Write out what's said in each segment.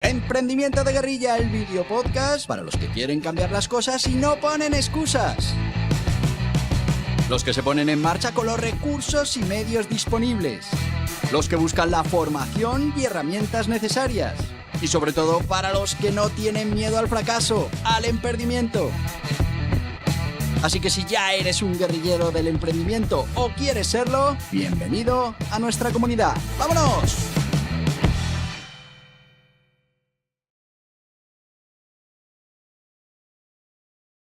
Emprendimiento de Guerrilla, el video podcast para los que quieren cambiar las cosas y no ponen excusas. Los que se ponen en marcha con los recursos y medios disponibles. Los que buscan la formación y herramientas necesarias. Y sobre todo para los que no tienen miedo al fracaso, al emprendimiento. Así que si ya eres un guerrillero del emprendimiento o quieres serlo, bienvenido a nuestra comunidad. ¡Vámonos!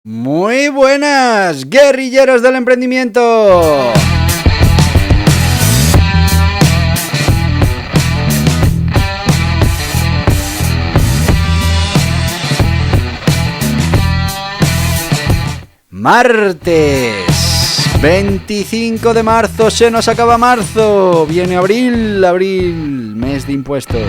Muy buenas, guerrilleros del emprendimiento. Martes 25 de marzo, se nos acaba marzo. Viene abril, mes de impuestos.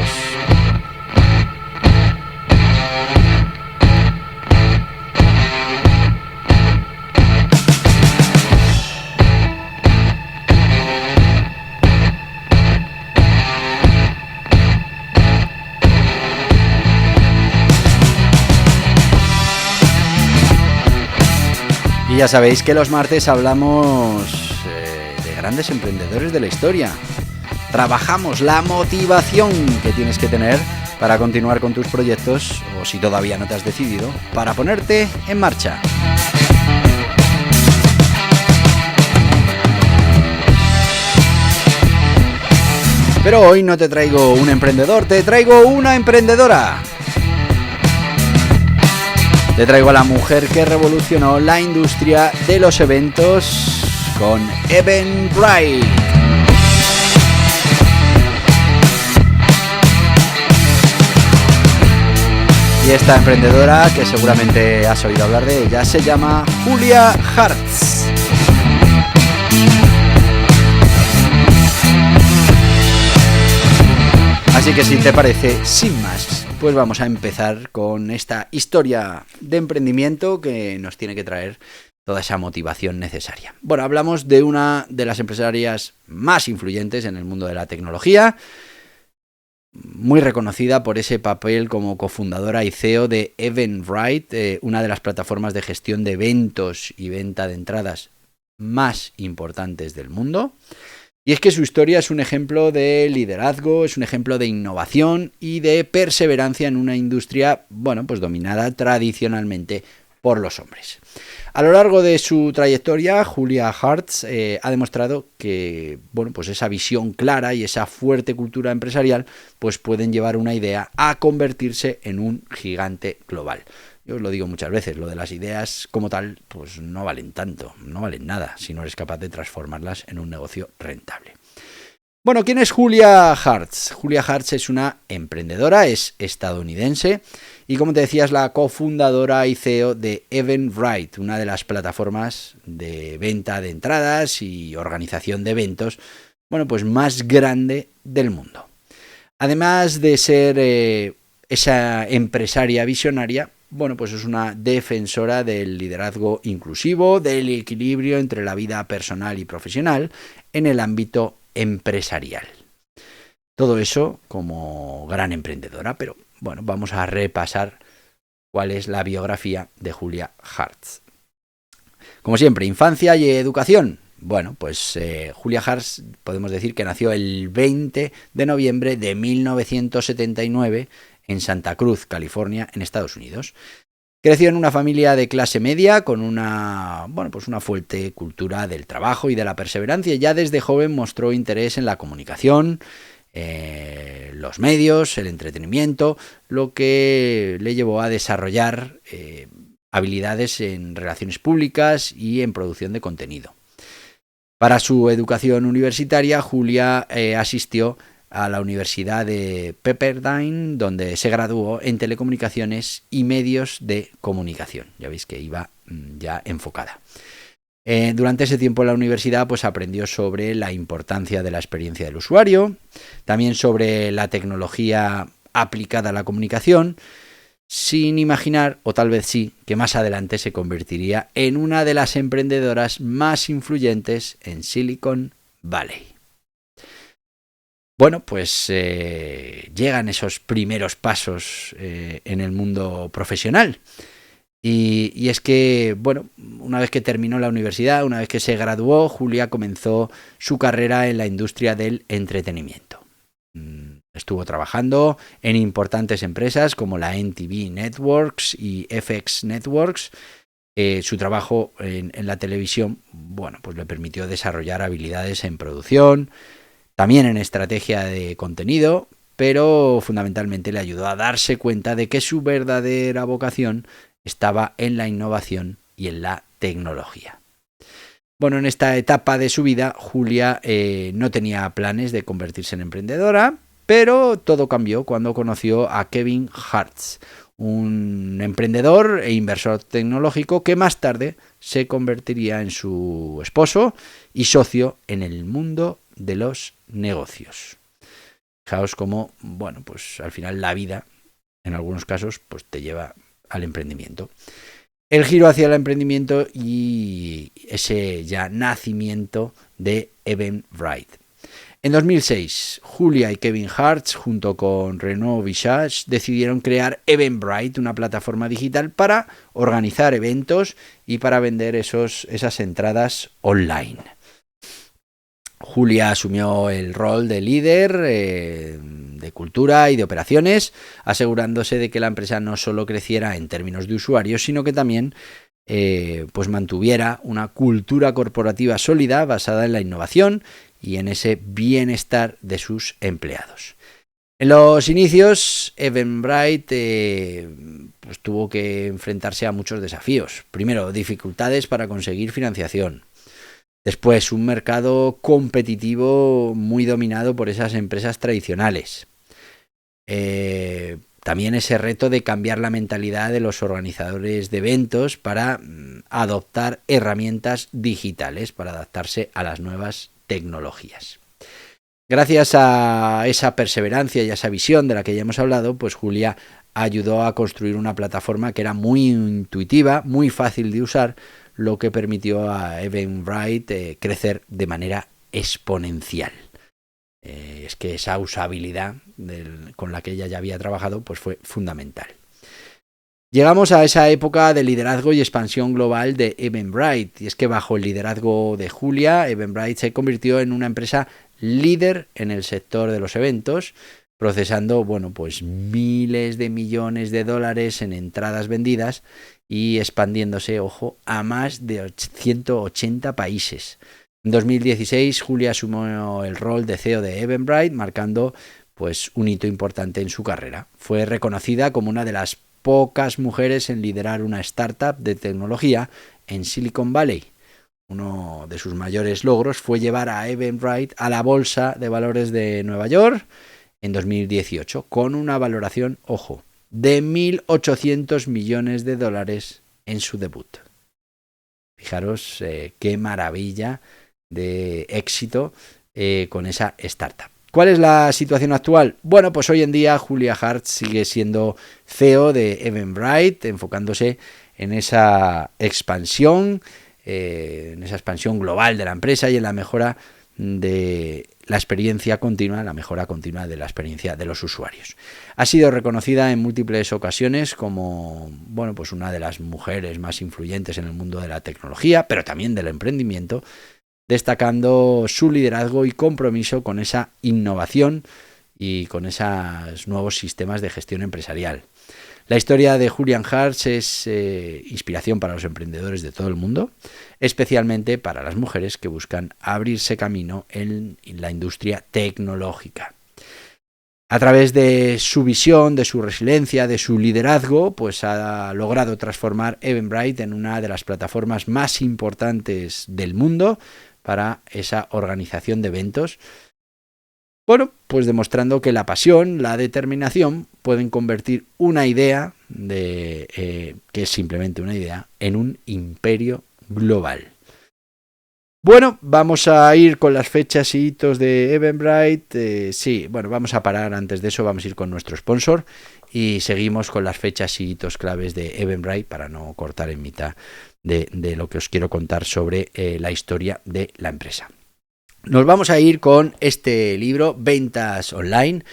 Y ya sabéis que los martes hablamos de grandes emprendedores de la historia. Trabajamos la motivación que tienes que tener para continuar con tus proyectos, o si todavía no te has decidido, para ponerte en marcha. Pero hoy no te traigo un emprendedor, te traigo una emprendedora. Te traigo a la mujer que revolucionó la industria de los eventos con Eventbrite. Y esta emprendedora, que seguramente has oído hablar de ella, se llama Julia Hartz. Así que si te parece, sin más, pues vamos a empezar con esta historia de emprendimiento que nos tiene que traer toda esa motivación necesaria. Bueno, hablamos de una de las empresarias más influyentes en el mundo de la tecnología, muy reconocida por ese papel como cofundadora y CEO de Eventbrite, una de las plataformas de gestión de eventos y venta de entradas más importantes del mundo. Y es que su historia es un ejemplo de liderazgo, es un ejemplo de innovación y de perseverancia en una industria, pues dominada tradicionalmente por los hombres. A lo largo de su trayectoria, Julia Hartz ha demostrado que, pues esa visión clara y esa fuerte cultura empresarial, pues pueden llevar una idea a convertirse en un gigante global. Yo os lo digo muchas veces, lo de las ideas como tal, pues no valen tanto, no valen nada si no eres capaz de transformarlas en un negocio rentable. Bueno, ¿quién es Julia Hartz? Julia Hartz es una emprendedora, es estadounidense y, como te decía, es la cofundadora y CEO de Eventbrite, una de las plataformas de venta de entradas y organización de eventos, pues más grande del mundo. Además de ser esa empresaria visionaria, pues es una defensora del liderazgo inclusivo, del equilibrio entre la vida personal y profesional en el ámbito empresarial. Todo eso como gran emprendedora, pero vamos a repasar cuál es la biografía de Julia Hartz. Como siempre, infancia y educación. Julia Hartz podemos decir que nació el 20 de noviembre de 1979 en Santa Cruz, California, en Estados Unidos. Creció en una familia de clase media con una fuerte cultura del trabajo y de la perseverancia. Ya desde joven mostró interés en la comunicación, los medios, el entretenimiento, lo que le llevó a desarrollar habilidades en relaciones públicas y en producción de contenido. Para su educación universitaria, Julia asistió a la Universidad de Pepperdine, donde se graduó en telecomunicaciones y medios de comunicación. Ya veis que iba ya enfocada. Durante ese tiempo en la universidad aprendió sobre la importancia de la experiencia del usuario, también sobre la tecnología aplicada a la comunicación, sin imaginar, o tal vez sí, que más adelante se convertiría en una de las emprendedoras más influyentes en Silicon Valley. Bueno, pues llegan esos primeros pasos en el mundo profesional. Y es que, bueno, una vez que terminó la universidad, una vez que se graduó, Julia comenzó su carrera en la industria del entretenimiento. Estuvo trabajando en importantes empresas como la NTV Networks y FX Networks. Su trabajo en la televisión, bueno, pues le permitió desarrollar habilidades en producción, también en estrategia de contenido, pero fundamentalmente le ayudó a darse cuenta de que su verdadera vocación estaba en la innovación y en la tecnología. Bueno, en esta etapa de su vida, Julia no tenía planes de convertirse en emprendedora, pero todo cambió cuando conoció a Kevin Hartz, un emprendedor e inversor tecnológico que más tarde se convertiría en su esposo y socio en el mundo de los negocios. Fijaos cómo, bueno, pues al final la vida, en algunos casos, pues te lleva al emprendimiento. El giro hacia el emprendimiento y ese ya nacimiento de Eventbrite. En 2006, Julia y Kevin Hartz, junto con Renaud Visage, decidieron crear Eventbrite, una plataforma digital para organizar eventos y para vender esas entradas online. Julia asumió el rol de líder de cultura y de operaciones, asegurándose de que la empresa no solo creciera en términos de usuarios, sino que también pues mantuviera una cultura corporativa sólida basada en la innovación y en ese bienestar de sus empleados. En los inicios, Eventbrite pues tuvo que enfrentarse a muchos desafíos. Primero, dificultades para conseguir financiación. Después, un mercado competitivo muy dominado por esas empresas tradicionales. También ese reto de cambiar la mentalidad de los organizadores de eventos para adoptar herramientas digitales, para adaptarse a las nuevas tecnologías. Gracias a esa perseverancia y a esa visión de la que ya hemos hablado, pues Julia ayudó a construir una plataforma que era muy intuitiva, muy fácil de usar, lo que permitió a Eventbrite crecer de manera exponencial. Es que esa usabilidad con la que ella ya había trabajado pues fue fundamental. Llegamos a esa época de liderazgo y expansión global de Eventbrite, y es que bajo el liderazgo de Julia, Eventbrite se convirtió en una empresa líder en el sector de los eventos, procesando, bueno, pues miles de millones de dólares en entradas vendidas y expandiéndose, ojo, a más de 180 países. En 2016, Julia asumió el rol de CEO de Eventbrite, marcando pues un hito importante en su carrera. Fue reconocida como una de las pocas mujeres en liderar una startup de tecnología en Silicon Valley. Uno de sus mayores logros fue llevar a Eventbrite a la Bolsa de Valores de Nueva York en 2018, con una valoración, ojo, de 1.800 millones de dólares en su debut. Fijaros qué maravilla de éxito con esa startup. ¿Cuál es la situación actual? Bueno, pues hoy en día Julia Hartz sigue siendo CEO de Eventbrite, enfocándose en esa expansión global de la empresa y en la mejora de la experiencia continua, la mejora continua de la experiencia de los usuarios. Ha sido reconocida en múltiples ocasiones como, bueno, pues una de las mujeres más influyentes en el mundo de la tecnología, pero también del emprendimiento, destacando su liderazgo y compromiso con esa innovación y con esos nuevos sistemas de gestión empresarial. La historia de Julia Hartz es inspiración para los emprendedores de todo el mundo, especialmente para las mujeres que buscan abrirse camino en la industria tecnológica. A través de su visión, de su resiliencia, de su liderazgo, pues ha logrado transformar Eventbrite en una de las plataformas más importantes del mundo para esa organización de eventos. Bueno, pues demostrando que la pasión, la determinación pueden convertir una idea, que es simplemente una idea, en un imperio global. Bueno, vamos a ir con las fechas y hitos de Eventbrite. Vamos a parar antes de eso, vamos a ir con nuestro sponsor y seguimos con las fechas y hitos claves de Eventbrite para no cortar en mitad de lo que os quiero contar sobre la historia de la empresa. Nos vamos a ir con este libro, Ventas Online.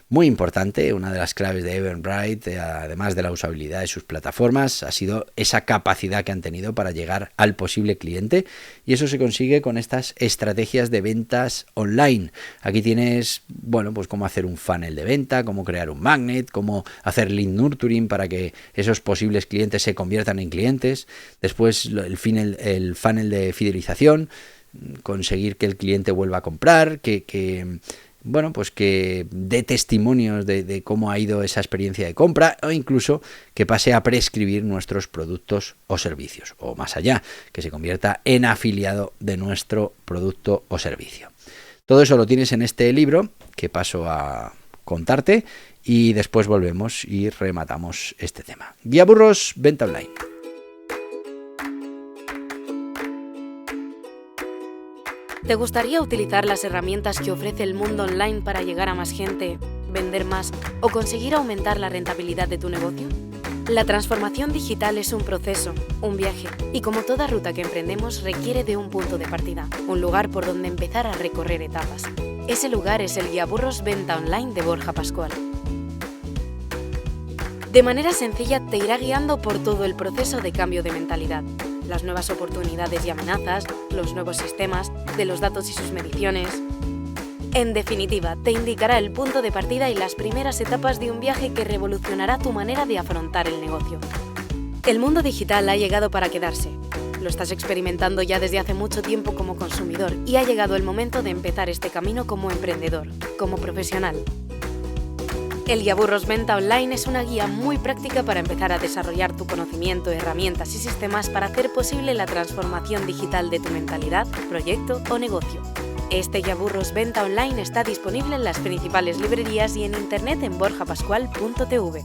Muy importante, una de las claves de Eventbrite, además de la usabilidad de sus plataformas, ha sido esa capacidad que han tenido para llegar al posible cliente, y eso se consigue con estas estrategias de ventas online. Aquí tienes, pues cómo hacer un funnel de venta, cómo crear un magnet, cómo hacer lead nurturing para que esos posibles clientes se conviertan en clientes, después el funnel de fidelización, conseguir que el cliente vuelva a comprar, que dé testimonios de cómo ha ido esa experiencia de compra, o incluso que pase a prescribir nuestros productos o servicios, o más allá, que se convierta en afiliado de nuestro producto o servicio. Todo eso lo tienes en este libro, que paso a contarte, y después volvemos y rematamos este tema. Guía Burros, Venta Online. ¿Te gustaría utilizar las herramientas que ofrece el mundo online para llegar a más gente, vender más o conseguir aumentar la rentabilidad de tu negocio? La transformación digital es un proceso, un viaje, y como toda ruta que emprendemos requiere de un punto de partida, un lugar por donde empezar a recorrer etapas. Ese lugar es el Guía Burros Venta Online de Borja Pascual. De manera sencilla te irá guiando por todo el proceso de cambio de mentalidad, las nuevas oportunidades y amenazas, los nuevos sistemas, de los datos y sus mediciones. En definitiva, te indicará el punto de partida y las primeras etapas de un viaje que revolucionará tu manera de afrontar el negocio. El mundo digital ha llegado para quedarse. Lo estás experimentando ya desde hace mucho tiempo como consumidor y ha llegado el momento de empezar este camino como emprendedor, como profesional. El Guía Burros Venta Online es una guía muy práctica para empezar a desarrollar tu conocimiento, herramientas y sistemas para hacer posible la transformación digital de tu mentalidad, proyecto o negocio. Este Guía Burros Venta Online está disponible en las principales librerías y en internet en borjapascual.tv.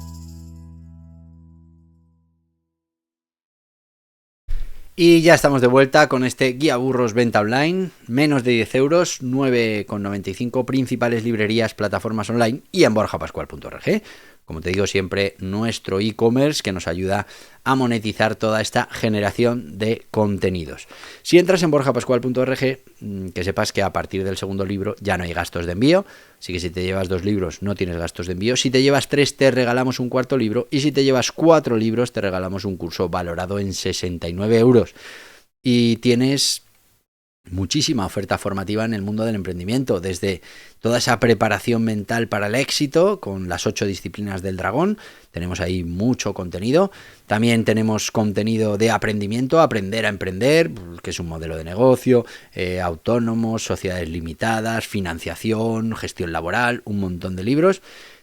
Y ya estamos de vuelta con este Guía Burros Venta Online, menos de 10 euros, 9,95, principales librerías, plataformas online y en borjapascual.org. Como te digo siempre, nuestro e-commerce que nos ayuda a monetizar toda esta generación de contenidos. Si entras en borjapascual.org, que sepas que a partir del segundo libro ya no hay gastos de envío, así que si te llevas 2 libros no tienes gastos de envío, si te llevas 3 te regalamos un cuarto libro y si te llevas 4 libros te regalamos un curso valorado en 69 euros. Y tienes muchísima oferta formativa en el mundo del emprendimiento, desde toda esa preparación mental para el éxito con las 8 disciplinas del dragón. Tenemos ahí mucho contenido. También tenemos contenido de aprendimiento, aprender a emprender, que es un modelo de negocio, autónomos, sociedades limitadas, financiación, gestión laboral, un montón de libros.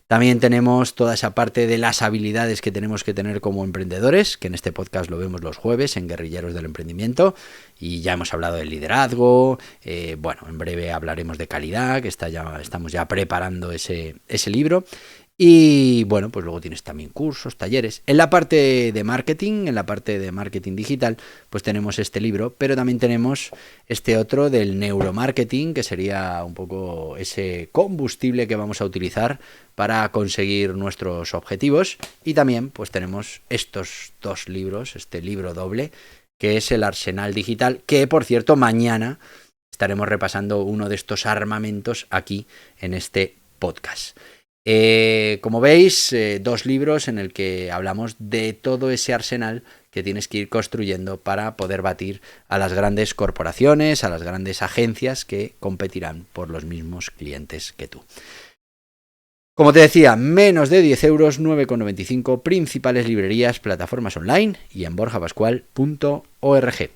También tenemos toda esa parte de las habilidades que tenemos que tener como emprendedores, que en este podcast lo vemos los jueves en Guerrilleros del Emprendimiento, y ya hemos hablado del liderazgo. En breve hablaremos de calidad, que estamos ya preparando ese libro. Y pues luego tienes también cursos, talleres. En la parte de marketing digital, pues tenemos este libro, pero también tenemos este otro del neuromarketing, que sería un poco ese combustible que vamos a utilizar para conseguir nuestros objetivos. Y también pues tenemos estos 2 libros, este libro doble, que es el Arsenal Digital, que por cierto mañana estaremos repasando uno de estos armamentos aquí en este podcast. Como veis, 2 libros en el que hablamos de todo ese arsenal que tienes que ir construyendo para poder batir a las grandes corporaciones, a las grandes agencias que competirán por los mismos clientes que tú. Como te decía, menos de 10 euros, 9,95, principales librerías, plataformas online y en borjapascual.org.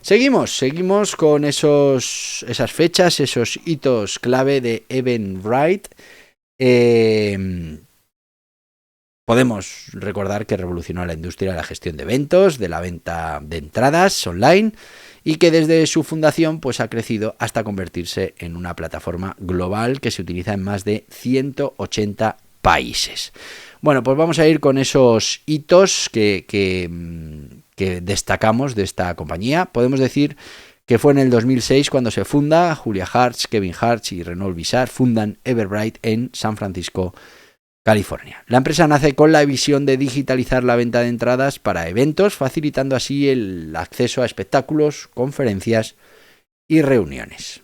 Seguimos con esas fechas, esos hitos clave de Eventbrite. Podemos recordar que revolucionó la industria de la gestión de eventos, de la venta de entradas online, y que desde su fundación pues ha crecido hasta convertirse en una plataforma global que se utiliza en más de 180 países. Pues vamos a ir con esos hitos que destacamos de esta compañía. Podemos decir que fue en el 2006 cuando se funda. Julia Hartz, Kevin Hartz y Renaud Bissart fundan Eventbrite en San Francisco, California. La empresa nace con la visión de digitalizar la venta de entradas para eventos, facilitando así el acceso a espectáculos, conferencias y reuniones.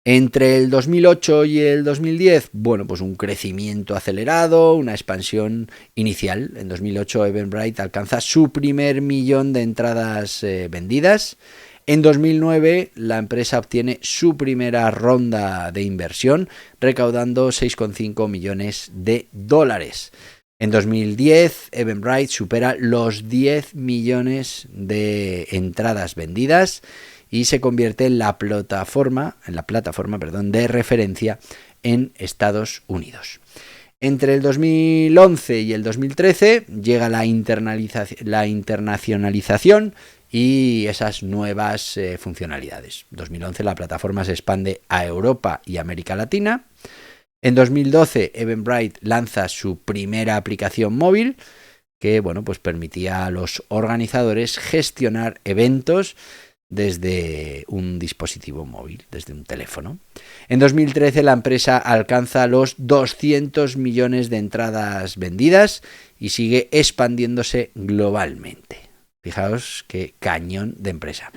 Entre el 2008 y el 2010, bueno, pues un crecimiento acelerado, una expansión inicial. En 2008 Eventbrite alcanza su primer millón de entradas vendidas. En 2009 la empresa obtiene su primera ronda de inversión, recaudando 6,5 millones de dólares. En 2010 Eventbrite supera los 10 millones de entradas vendidas y se convierte en la plataforma de referencia en Estados Unidos. Entre el 2011 y el 2013 llega la internacionalización y esas nuevas funcionalidades. En 2011 la plataforma se expande a Europa y América Latina. En 2012 Eventbrite lanza su primera aplicación móvil que, bueno, pues permitía a los organizadores gestionar eventos desde un dispositivo móvil, desde un teléfono. En 2013 la empresa alcanza los 200 millones de entradas vendidas y sigue expandiéndose globalmente. Fijaos qué cañón de empresa.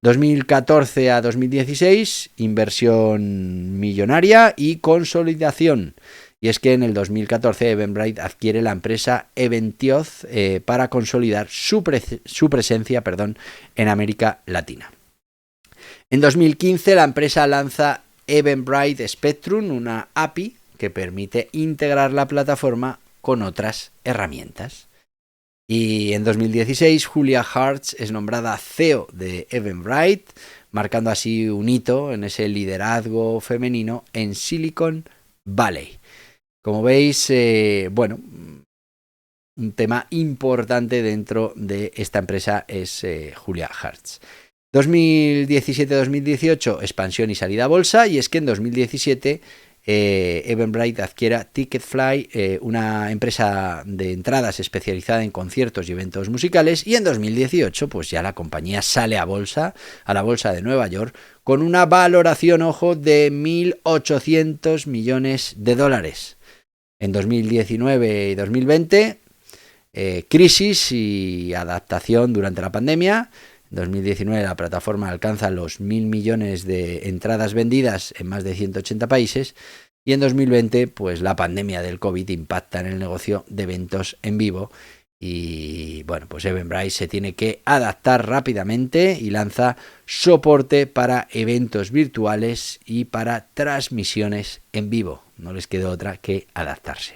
2014 a 2016, inversión millonaria y consolidación. Y es que en el 2014 Eventbrite adquiere la empresa Eventioz para consolidar su presencia en América Latina. En 2015 la empresa lanza Eventbrite Spectrum, una API que permite integrar la plataforma con otras herramientas. Y en 2016 Julia Hartz es nombrada CEO de Eventbrite, marcando así un hito en ese liderazgo femenino en Silicon Valley. Como veis, un tema importante dentro de esta empresa es Julia Hartz. 2017-2018, expansión y salida a bolsa, y es que en 2017 Eventbrite adquiere Ticketfly, una empresa de entradas especializada en conciertos y eventos musicales, y en 2018 pues ya la compañía sale a la bolsa de Nueva York, con una valoración, ojo, de 1.800 millones de dólares. En 2019 y 2020, crisis y adaptación durante la pandemia. En 2019 la plataforma alcanza los 1.000 millones de entradas vendidas en más de 180 países. Y en 2020, pues la pandemia del COVID impacta en el negocio de eventos en vivo. Y bueno, pues Eventbrite se tiene que adaptar rápidamente y lanza soporte para eventos virtuales y para transmisiones en vivo. No les quedó otra que adaptarse.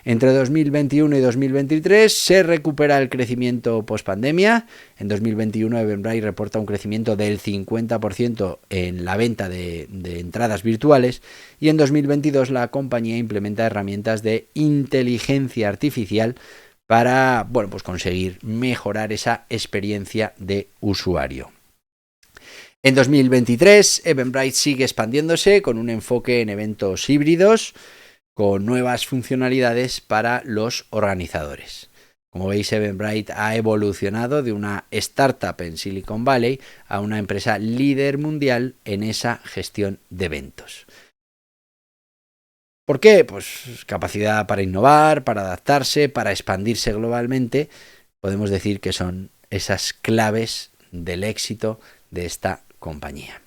Entre 2021 y 2023 se recupera el crecimiento post-pandemia. En 2021 Eventbrite reporta un crecimiento del 50% en la venta de entradas virtuales, y en 2022 la compañía implementa herramientas de inteligencia artificial para, bueno, pues conseguir mejorar esa experiencia de usuario. En 2023 Eventbrite sigue expandiéndose con un enfoque en eventos híbridos, con nuevas funcionalidades para los organizadores. Como veis, Eventbrite ha evolucionado de una startup en Silicon Valley a una empresa líder mundial en esa gestión de eventos. ¿Por qué? Pues capacidad para innovar, para adaptarse, para expandirse globalmente. Podemos decir que son esas claves del éxito de esta compañía.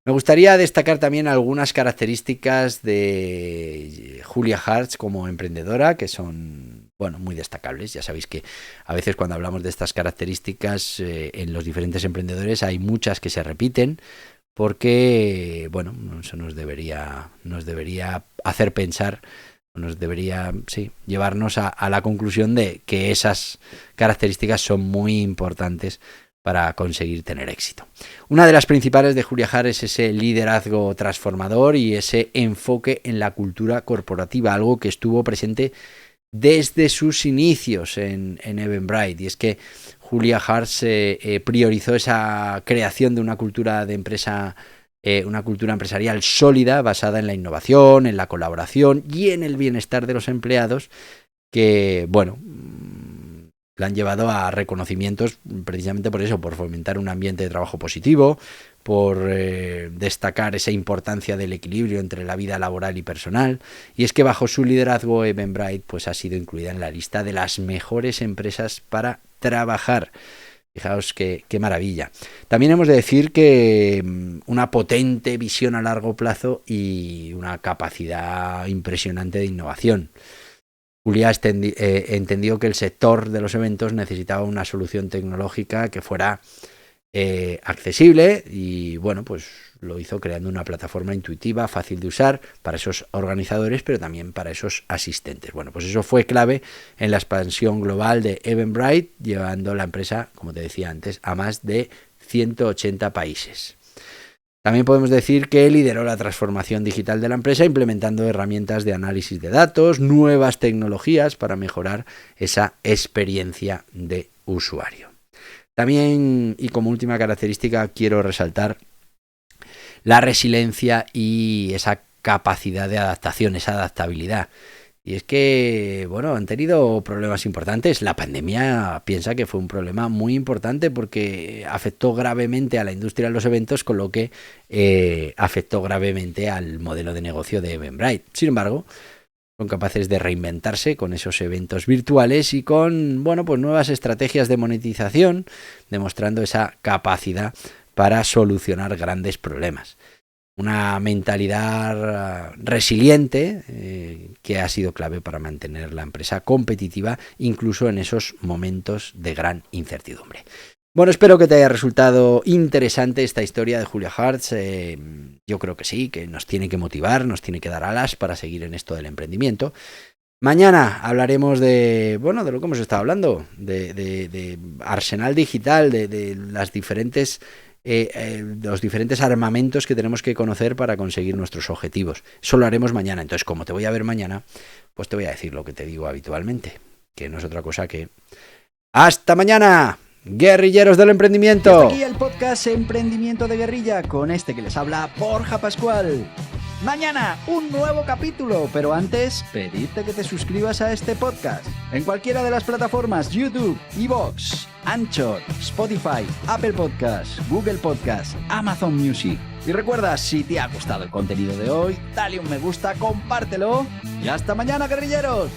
Me gustaría destacar también algunas características de Julia Hartz como emprendedora, que son, bueno, muy destacables. Ya sabéis que a veces cuando hablamos de estas características en los diferentes emprendedores hay muchas que se repiten, porque, bueno, eso nos debería hacer pensar, nos debería, llevarnos a la conclusión de que esas características son muy importantes para conseguir tener éxito. Una de las principales de Julia Hartz es ese liderazgo transformador y ese enfoque en la cultura corporativa, algo que estuvo presente desde sus inicios en Eventbrite. Y es que Julia Hartz priorizó esa creación de una cultura de empresa, una cultura empresarial sólida, basada en la innovación, en la colaboración y en el bienestar de los empleados, que, bueno, la han llevado a reconocimientos precisamente por eso, por fomentar un ambiente de trabajo positivo, por destacar esa importancia del equilibrio entre la vida laboral y personal. Y es que bajo su liderazgo Eventbrite pues ha sido incluida en la lista de las mejores empresas para trabajar. Fijaos qué maravilla. También hemos de decir que una potente visión a largo plazo y una capacidad impresionante de innovación. Julia entendió que el sector de los eventos necesitaba una solución tecnológica que fuera accesible y bueno, pues lo hizo creando una plataforma intuitiva, fácil de usar para esos organizadores, pero también para esos asistentes. Bueno, pues eso fue clave en la expansión global de Eventbrite, llevando la empresa, como te decía antes, a más de 180 países. También podemos decir que lideró la transformación digital de la empresa, implementando herramientas de análisis de datos, nuevas tecnologías para mejorar esa experiencia de usuario. También, y como última característica, quiero resaltar la resiliencia y esa capacidad de adaptación, esa adaptabilidad. Y es que, bueno, han tenido problemas importantes. La pandemia piensa que fue un problema muy importante porque afectó gravemente a la industria de los eventos, con lo que afectó gravemente al modelo de negocio de Eventbrite. Sin embargo, son capaces de reinventarse con esos eventos virtuales y con, bueno, pues nuevas estrategias de monetización, demostrando esa capacidad para solucionar grandes problemas. Una mentalidad resiliente que ha sido clave para mantener la empresa competitiva, incluso en esos momentos de gran incertidumbre. Bueno, espero que te haya resultado interesante esta historia de Julia Hartz. Yo creo que sí, que nos tiene que motivar, nos tiene que dar alas para seguir en esto del emprendimiento. Mañana hablaremos de, bueno, de lo que hemos estado hablando, de arsenal digital, de las diferentes los diferentes armamentos que tenemos que conocer para conseguir nuestros objetivos. Eso lo haremos mañana. Entonces, como te voy a ver mañana, pues te voy a decir lo que te digo habitualmente, que no es otra cosa que ¡hasta mañana! ¡Guerrilleros del emprendimiento! Y hasta aquí el podcast Emprendimiento de Guerrilla, con este que les habla Borja Pascual. Mañana un nuevo capítulo, pero antes pedirte que te suscribas a este podcast en cualquiera de las plataformas YouTube, iVoox, Anchor, Spotify, Apple Podcasts, Google Podcasts, Amazon Music. Y recuerda, si te ha gustado el contenido de hoy, dale un me gusta, compártelo y hasta mañana, guerrilleros.